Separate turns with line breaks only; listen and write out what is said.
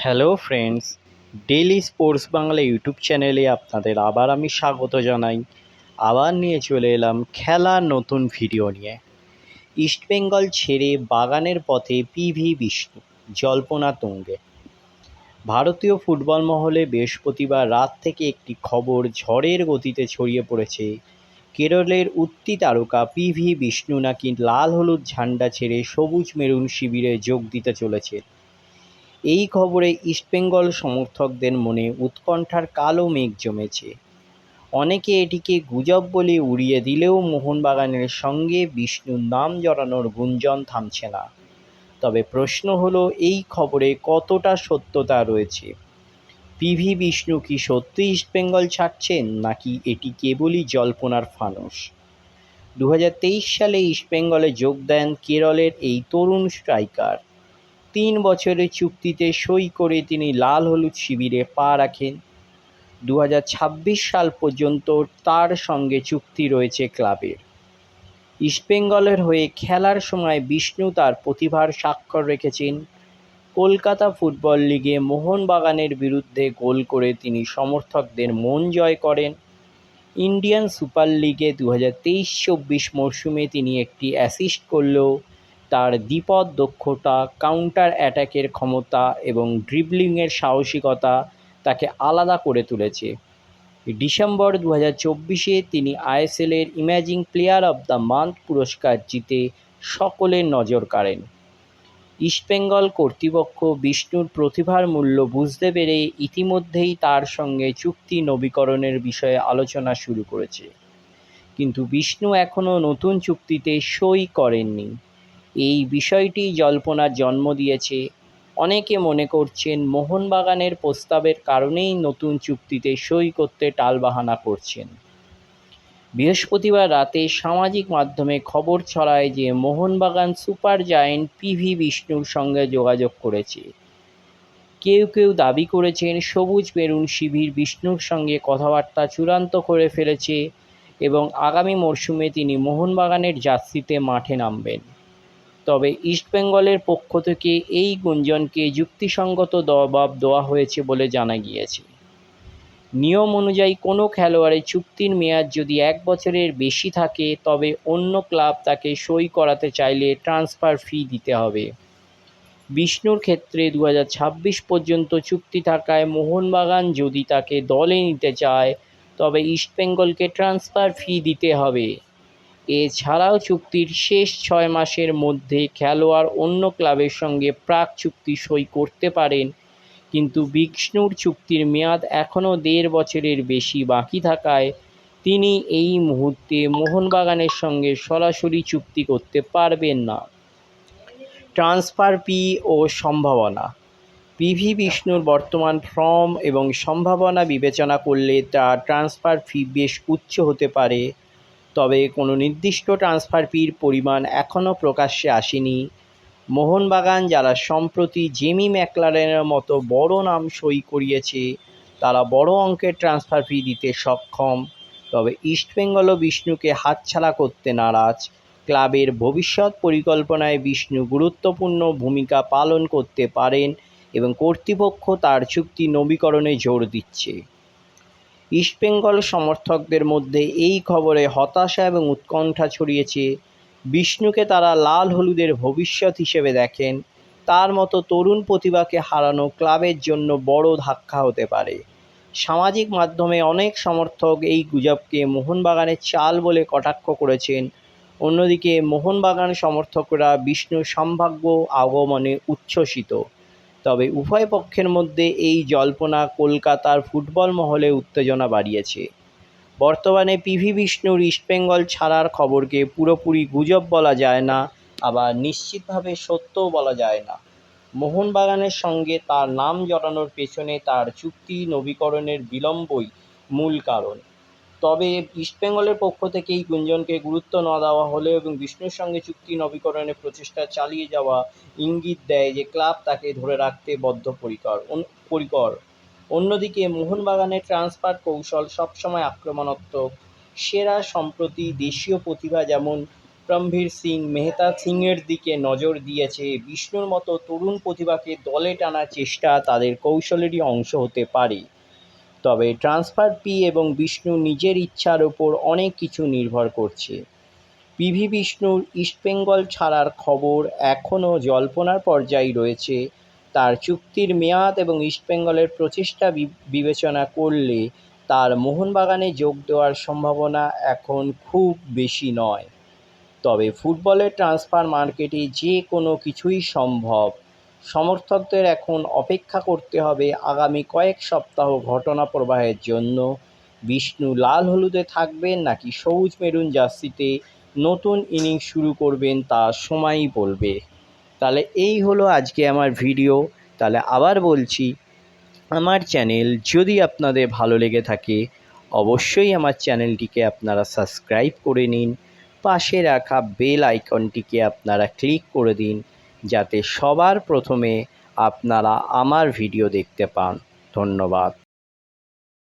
Hello friends, daily sports Bangla YouTube চ্যানেলে আপনাদের আবার আমি স্বাগত জানাই। আবার নিয়ে চলে এলাম খেলার নতুন ভিডিও নিয়ে। ইস্টবেঙ্গল ছেড়ে বাগানের পথে পিভি বিষ্ণু, জল্পনা তুঙ্গে। ভারতীয় ফুটবল মহলে বৃহস্পতিবার রাত থেকে একটি খবর ঝড়ের গতিতে ছড়িয়ে পড়েছে। কেরলের উঠতি তারকা পিভি বিষ্ণু নাকি লাল হলুদ ঝান্ডা ছেড়ে সবুজ মেরুন শিবিরে যোগ দিতে চলেছে। এই খবরে ইস্টবেঙ্গল সমর্থকদের মনে উৎকণ্ঠার কালো মেঘ জমেছে। অনেকে এটিকে গুজব বলে উড়িয়ে দিলেও মোহনবাগানের সঙ্গে বিষ্ণুর নাম জড়ানোর গুঞ্জন থামছে না। তবে প্রশ্ন হলো, এই খবরে কতটা সত্যতা রয়েছে? পিভি বিষ্ণু কি সত্যি ইস্টবেঙ্গল ছাড়ছেন, নাকি এটি কেবলই জল্পনার ফানুস? 2023 সালে ইস্টবেঙ্গলে যোগ দেন কেরলের এই তরুণ স্ট্রাইকার। 3 বছরের চুক্তিতে সই করে তিনি লাল হলুদ শিবিরে পা রাখেন। 2026 সাল পর্যন্ত তার সঙ্গে চুক্তি রয়েছে ক্লাবের। ইস্টবেঙ্গলের হয়ে খেলার সময় বিষ্ণু তার প্রতিভার স্বাক্ষর রেখেছেন। কলকাতা ফুটবল লিগে মোহনবাগানের বিরুদ্ধে গোল করে তিনি সমর্থকদের মন জয় করেন। ইন্ডিয়ান সুপার লিগে 2023-24 মরশুমে তিনি একটি অ্যাসিস্ট করলেও তার দ্বিপদ দক্ষতা, কাউন্টার অ্যাটাকের ক্ষমতা এবং ড্রিবলিংয়ের সাহসিকতা তাকে আলাদা করে তুলেছে। ডিসেম্বর 2024-এ তিনি আইএসএলের emerging player of the month পুরস্কার জিতে সকলের নজর কাড়েন। ইস্টবেঙ্গল কর্তৃপক্ষ বিষ্ণুর প্রতিভার মূল্য বুঝতে পেরে ইতিমধ্যেই তার সঙ্গে চুক্তি নবীকরণের বিষয়ে আলোচনা শুরু করেছে। কিন্তু বিষ্ণু এখনও নতুন চুক্তিতে সই করেননি। এই বিষয়টি জল্পনার জন্ম দিয়েছে। অনেকে মনে করছেন মোহনবাগানের প্রস্তাবের কারণেই নতুন চুক্তিতে সই করতে টালবাহানা করছেন। বৃহস্পতিবার রাতে সামাজিক মাধ্যমে খবর ছড়ায় যে মোহনবাগান সুপার জায়েন্ট পিভি বিষ্ণুর সঙ্গে যোগাযোগ করেছে। কেউ কেউ দাবি করেছেন সবুজ মেরুন শিবির বিষ্ণুর সঙ্গে কথাবার্তা চূড়ান্ত করে ফেলেছে এবং আগামী মরশুমে তিনি মোহনবাগানের জার্সিতে মাঠে নামবেন। তবে ইস্টবেঙ্গলের পক্ষ থেকে এই গুঞ্জনকে যুক্তিসঙ্গত জবাব দেওয়া হয়েছে বলে জানা গিয়েছে। নিয়ম অনুযায়ী কোনো খেলোয়াড়ের চুক্তির মেয়াদ যদি 1 বছরের বেশি থাকে, তবে অন্য ক্লাব তাকে সই করাতে চাইলে ট্রান্সফার ফি দিতে হবে। বিষ্ণুর ক্ষেত্রে 2026 পর্যন্ত চুক্তি থাকায় মোহনবাগান যদি তাকে দলে নিতে চায়, তবে ইস্টবেঙ্গলকে ট্রান্সফার ফি দিতে হবে। এছাড়াও চুক্তির শেষ 6 মাসের মধ্যে খেলোয়াড় অন্য ক্লাবের সঙ্গে প্রাক চুক্তি সই করতে পারেন। কিন্তু বিষ্ণুর চুক্তির মেয়াদ এখনও 1.5 বছরের বেশি বাকি থাকায় তিনি এই মুহূর্তে মোহনবাগানের সঙ্গে সরাসরি চুক্তি করতে পারবেন না। ট্রান্সফার ফি ও সম্ভাবনা। পিভি বিষ্ণুর বর্তমান ফর্ম এবং সম্ভাবনা বিবেচনা করলে তার ট্রান্সফার ফি বেশ উচ্চ হতে পারে। তবে কোনো নির্দিষ্ট ট্রান্সফার ফির পরিমাণ এখনও প্রকাশ্যে আসেনি। মোহনবাগান যারা সম্প্রতি জেমি ম্যাকলারেনের মতো বড় নাম সই করিয়েছে, তারা বড় অঙ্কের ট্রান্সফার ফি দিতে সক্ষম। তবে ইস্টবেঙ্গলও বিষ্ণুকে হাতছাড়া করতে নারাজ। ক্লাবের ভবিষ্যৎ পরিকল্পনায় বিষ্ণু গুরুত্বপূর্ণ ভূমিকা পালন করতে পারেন এবং কর্তৃপক্ষ তার চুক্তি নবীকরণে জোর দিচ্ছে। ইস্টবেঙ্গল সমর্থকদের মধ্যে এই খবরে হতাশা এবং উৎকণ্ঠা ছড়িয়েছে। বিষ্ণুকে তারা লাল হলুদের ভবিষ্যৎ হিসেবে দেখেন। তার মতো তরুণ প্রতিভাকে হারানো ক্লাবের জন্য বড় ধাক্কা হতে পারে। সামাজিক মাধ্যমে অনেক সমর্থক এই গুজবকে মোহনবাগানের চাল বলে কটাক্ষ করেছেন। অন্যদিকে মোহনবাগান সমর্থকরা বিষ্ণুর সম্ভাব্য আগমনে উচ্ছ্বসিত। তবে উভয় পক্ষের মধ্যে এই জল্পনা কলকাতার ফুটবল মহলে উত্তেজনা বাড়িয়েছে। বর্তমানে পিভি বিষ্ণুর ইস্টবেঙ্গল ছাড়ার খবরকে পুরোপুরি গুজব বলা যায় না, আবার নিশ্চিতভাবে সত্যও বলা যায় না। মোহনবাগানের সঙ্গে তার নাম জড়ানোর পেছনে তার চুক্তি নবীকরণের বিলম্বই মূল কারণ। তবে ইস্টবেঙ্গলের পক্ষ থেকে এই গুঞ্জনকে গুরুত্ব না দেওয়া হলেও এবং বিষ্ণুর সঙ্গে চুক্তি নবীকরণের প্রচেষ্টা চালিয়ে যাওয়া ইঙ্গিত দেয় যে ক্লাব তাকে ধরে রাখতে বদ্ধপরিকর। অন্যদিকে মোহনবাগানের ট্রান্সফার কৌশল সবসময় আক্রমণাত্মক। সম্প্রতি দেশীয় প্রতিভা যেমন বিক্রমবীর সিং মেহতা সিংয়ের দিকে নজর দিয়েছে। বিষ্ণুর মতো তরুণ প্রতিভাকে দলে টানার চেষ্টা তাদের কৌশলেরই অংশ হতে পারে। তবে ট্রান্সফার ফি এবং বিষ্ণু নিজের ইচ্ছার ওপর অনেক কিছু নির্ভর করছে। পিভি বিষ্ণুর ইস্টবেঙ্গল ছাড়ার খবর এখনও জল্পনার পর্যায়ে রয়েছে। তার চুক্তির মেয়াদ এবং ইস্টবেঙ্গলের প্রচেষ্টা বিবেচনা করলে তার মোহনবাগানে যোগ দেওয়ার সম্ভাবনা এখন খুব বেশি নয়। তবে ফুটবলের ট্রান্সফার মার্কেটে যে কোনো কিছুই সম্ভব। সমর্থকদের এখন অপেক্ষা করতে হবে আগামী কয়েক সপ্তাহ ঘটনা প্রবাহের জন্য। বিষ্ণু লাল হলুদে থাকবেন নাকি সবুজ মেরুন জার্সিতে নতুন ইনিংস শুরু করবেন তা সময়ই বলবে। তাহলে এই হলো আজকে আমার ভিডিও। তাহলে আবার বলছি, আমার চ্যানেল যদি আপনাদের ভালো লেগে থাকে অবশ্যই আমার চ্যানেলটিকে আপনারা সাবস্ক্রাইব করে নিন। পাশে রাখা বেল আইকনটিকে আপনারা ক্লিক করে দিন যাতে সবার প্রথমে আপনারা আমার ভিডিও দেখতে পান। ধন্যবাদ।